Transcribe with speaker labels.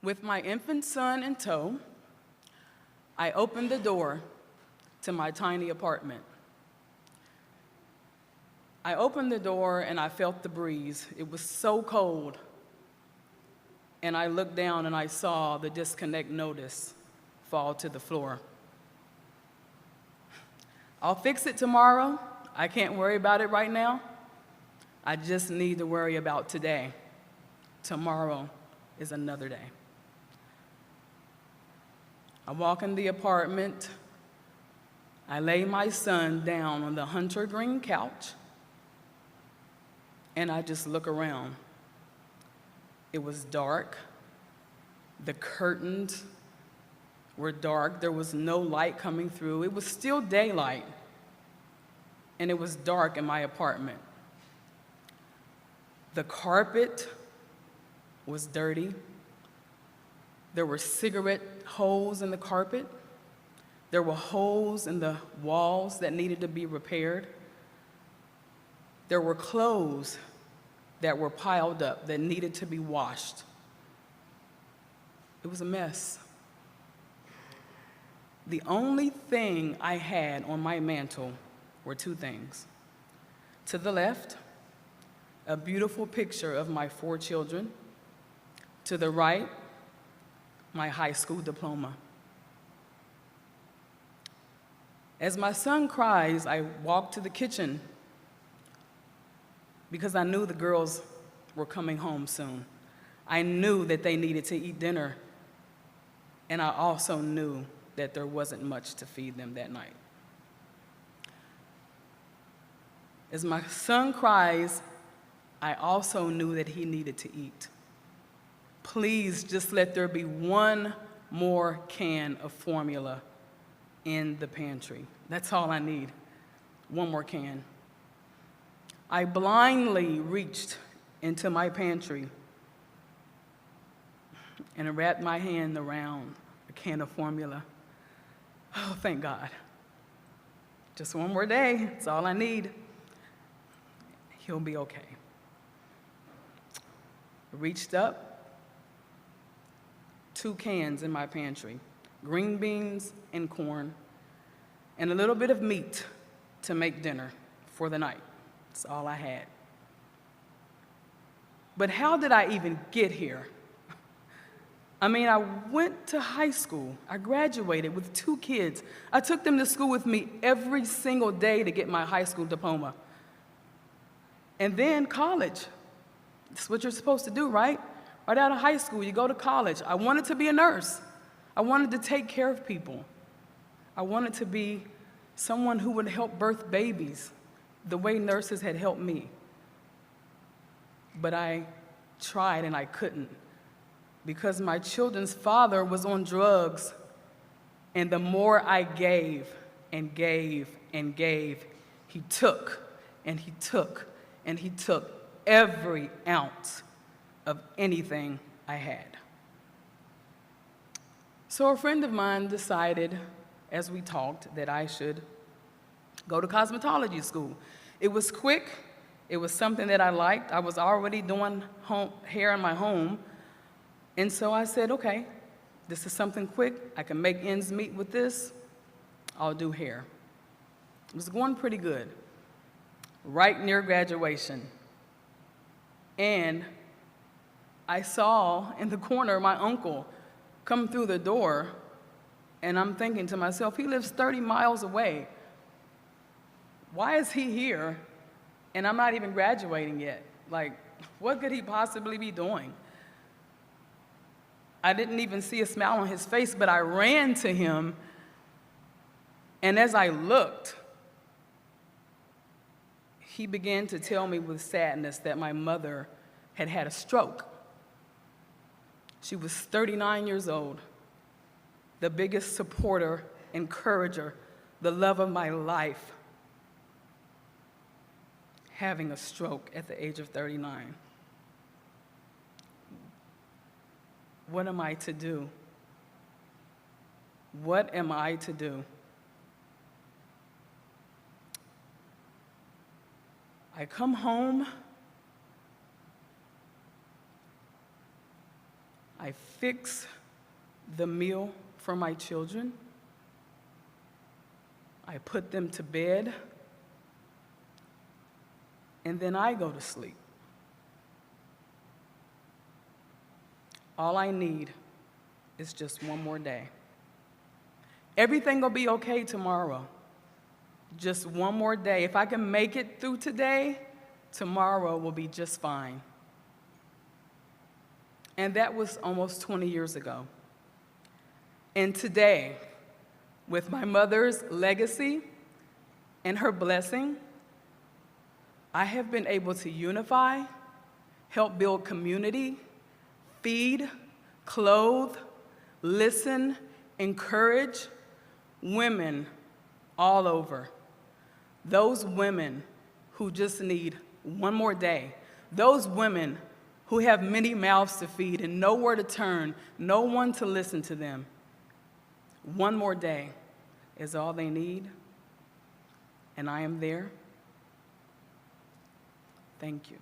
Speaker 1: With my infant son in tow, I opened the door to my tiny apartment. I opened the door and I felt the breeze. It was so cold. And I looked down and I saw the disconnect notice fall to the floor. I'll fix it tomorrow. I can't worry about it right now. I just need to worry about today. Tomorrow is another day. I walk in the apartment. I lay my son down on the hunter green couch, and I just look around. It was dark. The curtains were dark. There was no light coming through. It was still daylight, and it was dark in my apartment. The carpet was dirty. There were cigarette holes in the carpet. There were holes in the walls that needed to be repaired. There were clothes that were piled up that needed to be washed. It was a mess. The only thing I had on my mantle were two things. To the left, a beautiful picture of my 4 children. To the right, my high school diploma. As my son cries, I walk to the kitchen because I knew the girls were coming home soon. I knew that they needed to eat dinner, and I also knew that there wasn't much to feed them that night. As my son cries, I also knew that he needed to eat. Please just let there be one more can of formula in the pantry. That's all I need, one more can. I blindly reached into my pantry and wrapped my hand around a can of formula. Oh, thank God. Just one more day, that's all I need. He'll be okay. I reached up, 2 cans in my pantry, green beans and corn, and a little bit of meat to make dinner for the night. That's all I had. But how did I even get here? I mean, I went to high school. I graduated with 2 kids. I took them to school with me every single day to get my high school diploma. And then college. That's what you're supposed to do, right? Right out of high school, you go to college. I wanted to be a nurse. I wanted to take care of people. I wanted to be someone who would help birth babies the way nurses had helped me. But I tried and I couldn't because my children's father was on drugs, and the more I gave and gave and gave, he took and he took and he took every ounce of anything I had. So a friend of mine decided, as we talked, that I should go to cosmetology school. It was quick. It was something that I liked. I was already doing hair in my home. And so I said, okay, this is something quick. I can make ends meet with this. I'll do hair. It was going pretty good, right near graduation. And I saw in the corner my uncle come through the door, and I'm thinking to myself, he lives 30 miles away. Why is he here and I'm not even graduating yet? Like, what could he possibly be doing? I didn't even see a smile on his face, but I ran to him, and as I looked, he began to tell me with sadness that my mother had had a stroke. She was 39 years old, the biggest supporter, encourager, the love of my life, having a stroke at the age of 39. What am I to do? What am I to do? I come home. I fix the meal for my children. I put them to bed, and then I go to sleep. All I need is just one more day. Everything will be okay tomorrow. Just one more day. If I can make it through today, tomorrow will be just fine. And that was almost 20 years ago. And today, with my mother's legacy and her blessing, I have been able to unify, help build community, feed, clothe, listen, encourage women all over. Those women who just need one more day. Those women who have many mouths to feed and nowhere to turn, no one to listen to them. One more day is all they need, and I am there. Thank you.